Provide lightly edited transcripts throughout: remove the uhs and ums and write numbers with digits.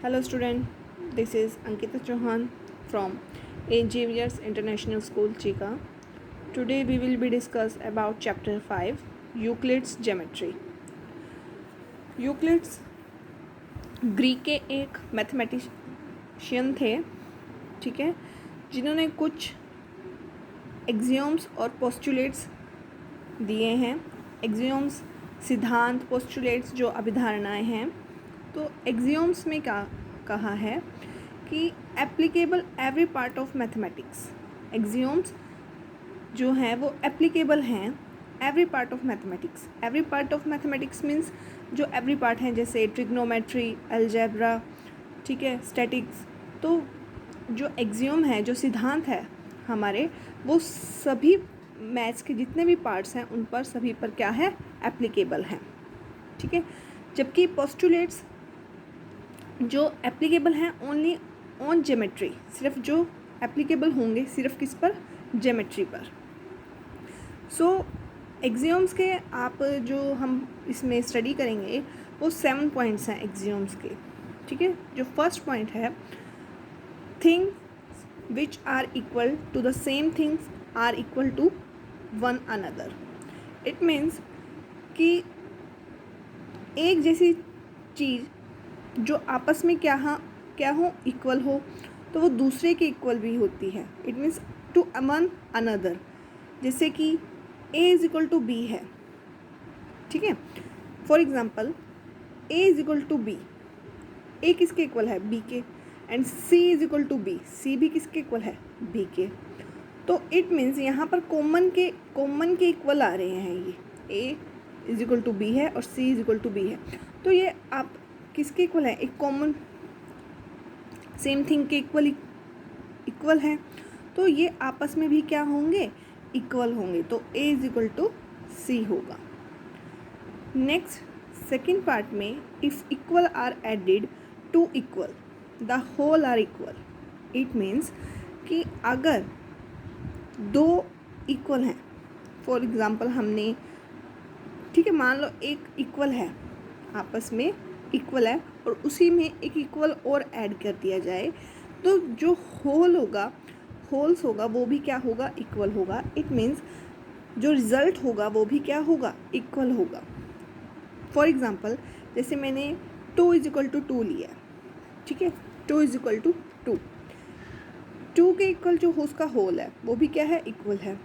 Hello student, this is Ankita Chauhan from Xavier's International School Chika. Today we will be discuss about chapter 5 Euclid's Geometry. Euclid's Greek के एक mathematician थे, ठीक है, जिन्होंने कुछ एक्सियोम्स और पोस्टुलेट्स दिए हैं. एक्सियोम्स सिद्धांत, पोस्टुलेट्स जो अभिधारणाएं हैं. तो एक्सियोम्स में क्या कहा है कि applicable every part of mathematics. Axioms जो हैं वो एप्लीकेबल हैं every part of mathematics. Every part of mathematics means जो एवरी पार्ट हैं, जैसे ट्रिग्नोमेट्री, अलजेब्रा, ठीक है, स्टैटिक्स. तो जो एक्सियोम है, जो सिद्धांत है हमारे, वो सभी मैथ्स के जितने भी पार्ट्स हैं उन पर सभी पर क्या है, एप्लीकेबल हैं, ठीक है. जबकि पोस्टुलेट्स जो एप्लीकेबल हैं ओनली ऑन ज्योमेट्री, सिर्फ जो एप्लीकेबल होंगे सिर्फ किस पर, ज्योमेट्री पर. सो एक्सियोम्स के आप जो हम इसमें स्टडी करेंगे वो 7 पॉइंट्स हैं एक्सियोम्स के, ठीक है. जो फर्स्ट पॉइंट है, things which are equal to the same things are equal to one another. It means कि एक जैसी चीज़ जो आपस में क्या हो, इक्वल हो, तो वो दूसरे के इक्वल भी होती है. It means to one another. जैसे कि a is equal to b है, ठीक है. For example a is equal to b, a किसके इक्वल है, b के. And c is equal to b, c भी किसके इक्वल है, b के. तो इट मीन्स यहाँ पर कॉमन के इक्वल आ रहे हैं. ये a is equal to b है और c is equal to b है. तो ये आप किसके इक्वल है, एक कॉमन सेम थिंग के इक्वल है. तो ये आपस में भी क्या होंगे, इक्वल होंगे. तो a is equal to c होगा. नेक्स्ट सेकेंड पार्ट में, if equal are added to equal the whole are equal. It means कि अगर दो इक्वल हैं, फॉर एग्ज़ाम्पल हमने, ठीक है, मान लो एक इक्वल है, आपस में इक्वल है और उसी में एक इक्वल और ऐड कर दिया जाए, तो जो होल्स होगा वो भी क्या होगा, इक्वल होगा. इट मीन्स जो रिज़ल्ट होगा वो भी क्या होगा, इक्वल होगा. फॉर एग्ज़ाम्पल जैसे मैंने 2 इज इक्वल टू 2 लिया, ठीक है. 2 इज इक्वल टू 2, 2 के इक्वल जो हो उसका होल है वो भी क्या है, इक्वल है.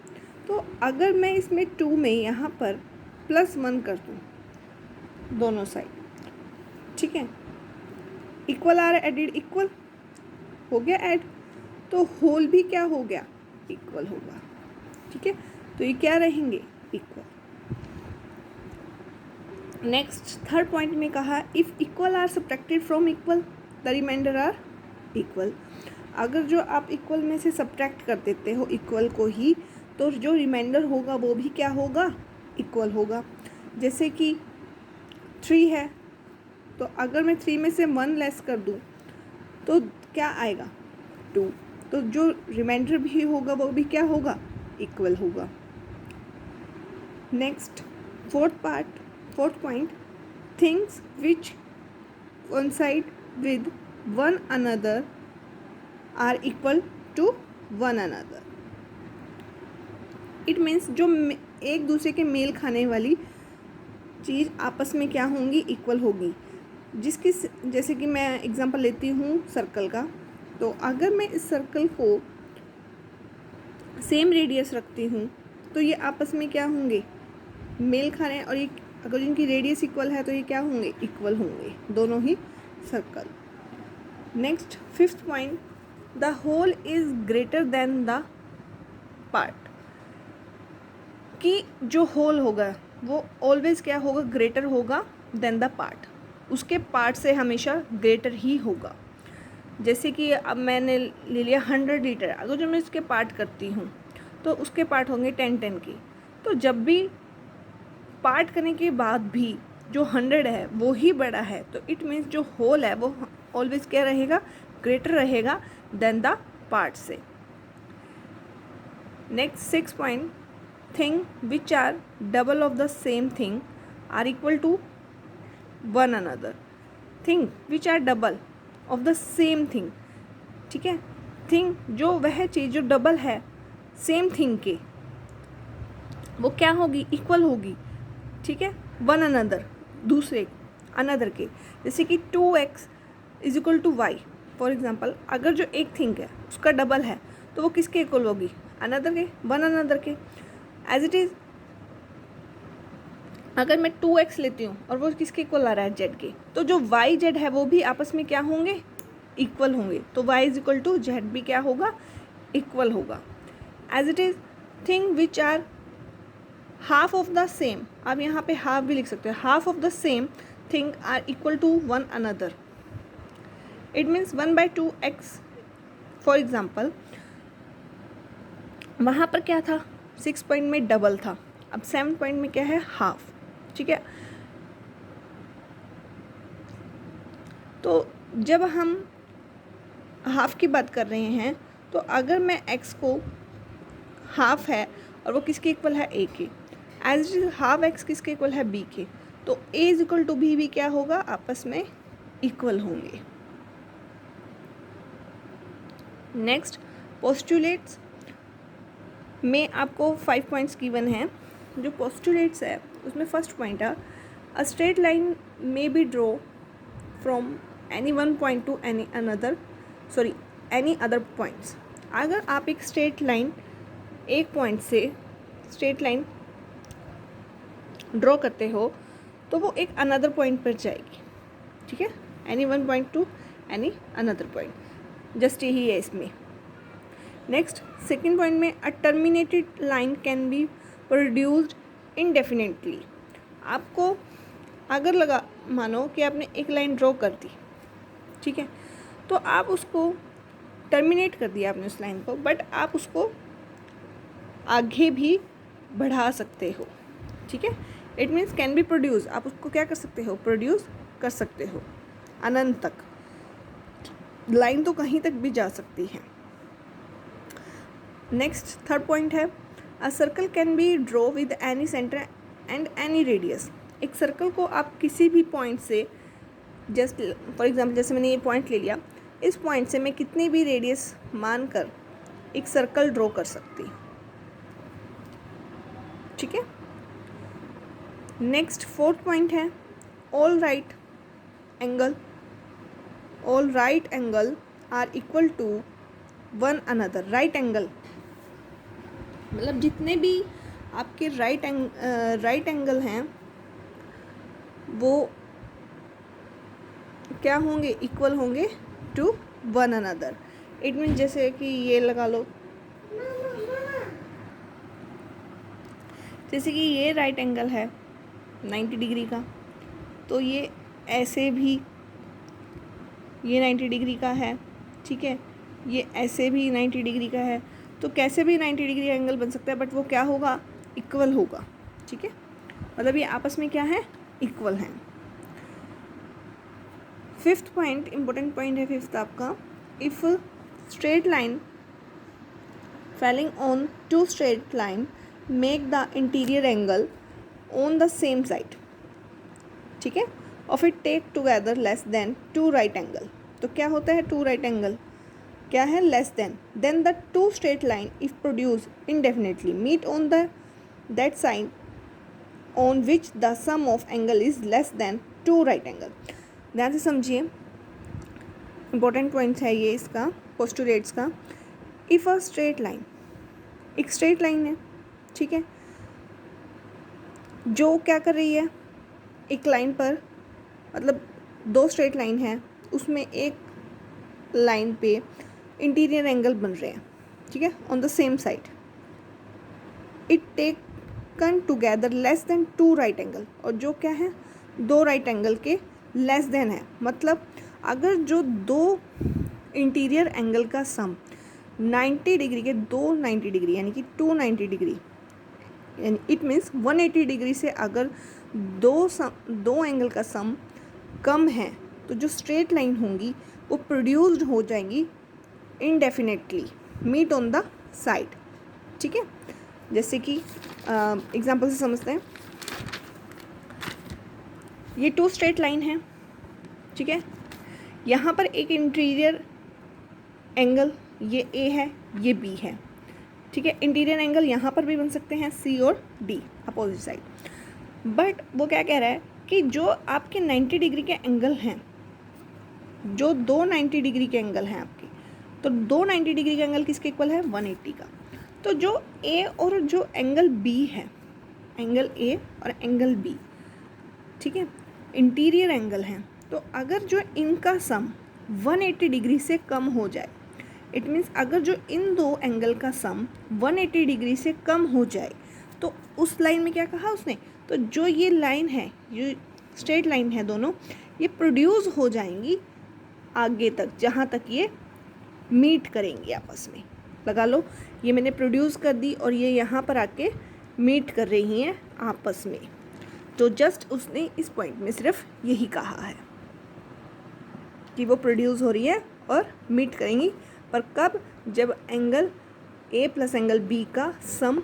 तो अगर मैं इसमें 2 में यहाँ पर +1 कर दूँ दोनों साइड, ठीक है, इक्वल आर एडिड, इक्वल हो गया ऐड, तो होल भी क्या हो गया, इक्वल होगा, ठीक है. तो ये क्या रहेंगे, इक्वल. नेक्स्ट थर्ड पॉइंट में कहा, if equal are subtracted from equal the remainder are equal. अगर जो आप इक्वल में से सब्ट्रैक्ट कर देते हो इक्वल को ही, तो जो रिमाइंडर होगा वो भी क्या होगा, इक्वल होगा. जैसे कि 3 है, तो अगर मैं 3 में से 1 लेस कर दूँ तो क्या आएगा, 2. तो जो रिमाइंडर भी होगा वो भी क्या होगा, इक्वल होगा. Next fourth point, things which coincide with one another are equal to one another. It means जो एक दूसरे के मेल खाने वाली चीज़ आपस में क्या होंगी, इक्वल होगी. जिसकी, जैसे कि मैं एग्जांपल लेती हूँ सर्कल का, तो अगर मैं इस सर्कल को सेम रेडियस रखती हूँ तो ये आपस में क्या होंगे, मेल खा रहे हैं. और ये अगर इनकी रेडियस इक्वल है तो ये क्या होंगे, इक्वल होंगे दोनों ही circle. Next fifth point, the whole is greater than the part. कि जो होल होगा वो ऑलवेज क्या होगा, ग्रेटर होगा देन द पार्ट. उसके पार्ट से हमेशा ग्रेटर ही होगा. जैसे कि अब मैंने ले लिया 100 लीटर, अगर जो मैं इसके पार्ट करती हूँ तो उसके पार्ट होंगे 10 की. तो जब भी पार्ट करने के बाद भी जो 100 है वो ही बड़ा है, तो इट मीन्स जो होल है वो ऑलवेज क्या रहेगा, ग्रेटर रहेगा देन द पार्ट से. Next 6 point, thing which are double of the same thing are equal to one another. Thing which are double, of the same thing, ठीक है। Thing जो वह चीज़ जो डबल है सेम थिंग के, वो क्या होगी, इक्वल होगी, ठीक है, वन अनदर, दूसरे अनदर के। जैसे कि 2x is equal to y, for example अगर जो एक थिंग है उसका डबल है तो वो किसके इक्वल होगी, अनदर के, वन अनदर के। एज इट इज़ अगर मैं 2x लेती हूँ और वो किसके इक्वल आ रहा है, z के, तो जो y z है वो भी आपस में क्या होंगे, इक्वल होंगे। तो y is equal to z भी क्या होगा, इक्वल होगा। As it is thing which are half of the same, आप यहाँ पे हाफ भी लिख सकते हो, half of the same thing are equal to one another. It means 1/2x, for example वहाँ पर क्या था, 6 पॉइंट में डबल था, अब 7 पॉइंट में क्या है, हाफ, ठीक है। तो जब हम हाफ की बात कर रहे हैं तो अगर मैं x को हाफ है और वो किसके इक्वल है, a के, as it is half x किसके इक्वल है, b के, तो a is equal to b भी क्या होगा, आपस में इक्वल होंगे। नेक्स्ट पोस्टुलेट्स में आपको 5 पॉइंट्स गिवन हैं। जो पोस्टुलेट्स है उसमें फर्स्ट पॉइंट है, a straight line may be draw from any one point to any other points. अगर आप एक स्ट्रेट लाइन, एक पॉइंट से स्ट्रेट लाइन ड्रॉ करते हो तो वो एक अनदर पॉइंट पर जाएगी, ठीक है, any one point to any other point, just यही है इसमें। नेक्स्ट सेकेंड पॉइंट में, a terminated line can be produced indefinitely. आपको अगर लगा, मानो कि आपने एक लाइन ड्रॉ कर दी, ठीक है, तो आप उसको टर्मिनेट कर दिया आपने उस लाइन को, बट आप उसको आगे भी बढ़ा सकते हो, ठीक है। It means can be produce, आप उसको क्या कर सकते हो, प्रोड्यूस कर सकते हो अनंत तक, लाइन तो कहीं तक भी जा सकती है। नेक्स्ट थर्ड पॉइंट है, a circle can be draw with any centre and any radius. एक सर्कल को आप किसी भी पॉइंट से, जस्ट फॉर एग्जांपल जैसे मैंने ये पॉइंट ले लिया, इस पॉइंट से मैं कितनी भी रेडियस मानकर एक सर्कल ड्रॉ कर सकती हूँ, ठीक है। नेक्स्ट फोर्थ पॉइंट है, all right angle are equal to one another. Right angle मतलब जितने भी आपके राइट एंगल हैं वो क्या होंगे, इक्वल होंगे to one another. It mean जैसे कि ये लगा लो, जैसे कि ये राइट एंगल है 90 डिग्री का, तो ये ऐसे भी ये 90 डिग्री का है, ठीक है, ये ऐसे भी 90 डिग्री का है, तो कैसे भी 90 डिग्री एंगल बन सकता है, बट वो क्या होगा, इक्वल होगा, ठीक है, मतलब ये आपस में क्या है, इक्वल हैं। फिफ्थ पॉइंट, इम्पोर्टेंट पॉइंट है फिफ्थ आपका, if straight line falling on two straight line make the interior angle on the same side, ठीक है, और फिर take together less than two right angle. तो क्या होता है, टू राइट एंगल क्या है, less than the two straight line if produce indefinitely meet on the that side on which the sum of angle is less than two right angle. ध्यान से समझिए, important points है ये इसका, postulates का। If a straight line, एक straight line है, ठीक है, जो क्या कर रही है, एक लाइन पर, मतलब दो स्ट्रेट लाइन है, उसमें एक लाइन पे इंटीरियर एंगल बन रहे हैं, ठीक है, on the same side, it taken together less than two right angle, और जो क्या है, दो राइट एंगल के लेस देन है। मतलब अगर जो दो इंटीरियर एंगल का सम 90 डिग्री के, दो 90 डिग्री यानी कि 290 डिग्री, यानी इट मीन्स 180 डिग्री से अगर दो एंगल का सम कम है तो जो स्ट्रेट लाइन होंगी वो प्रोड्यूस्ड हो जाएंगी indefinitely meet on the side, ठीक है। जैसे कि एग्जांपल से समझते हैं, ये टू स्ट्रेट लाइन है, ठीक है, यहाँ पर एक इंटीरियर एंगल, ये ए है, ये बी है, ठीक है। इंटीरियर एंगल यहाँ पर भी बन सकते हैं सी और डी अपोजिट साइड। बट वो क्या कह रहा है कि जो आपके 90 डिग्री के एंगल हैं, जो दो 90 डिग्री के एंगल हैं आपके, तो दो 90 डिग्री के एंगल किसके इक्वल है? 180 का। तो जो ए और जो एंगल बी है, एंगल ए और एंगल बी, ठीक है, इंटीरियर एंगल हैं, तो अगर जो इनका सम 180 डिग्री से कम हो जाए, इट मीन्स अगर जो इन दो एंगल का सम 180 डिग्री से कम हो जाए, तो उस लाइन में क्या कहा उसने, तो जो ये लाइन है, ये स्ट्रेट लाइन है दोनों, ये प्रोड्यूस हो जाएंगी आगे तक, जहाँ तक ये मीट करेंगी आपस में। लगा लो, ये मैंने प्रोड्यूस कर दी और ये यहाँ पर आके मीट कर रही हैं आपस में। तो जस्ट उसने इस पॉइंट में सिर्फ यही कहा है कि वो प्रोड्यूस हो रही है और मीट करेंगी, पर कब? जब angle A plus angle B का सम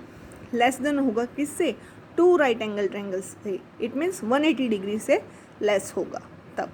लेस देन होगा किससे? टू राइट एंगल ट्रायंगल्स से, इट मीन्स 180 डिग्री से लेस होगा तब।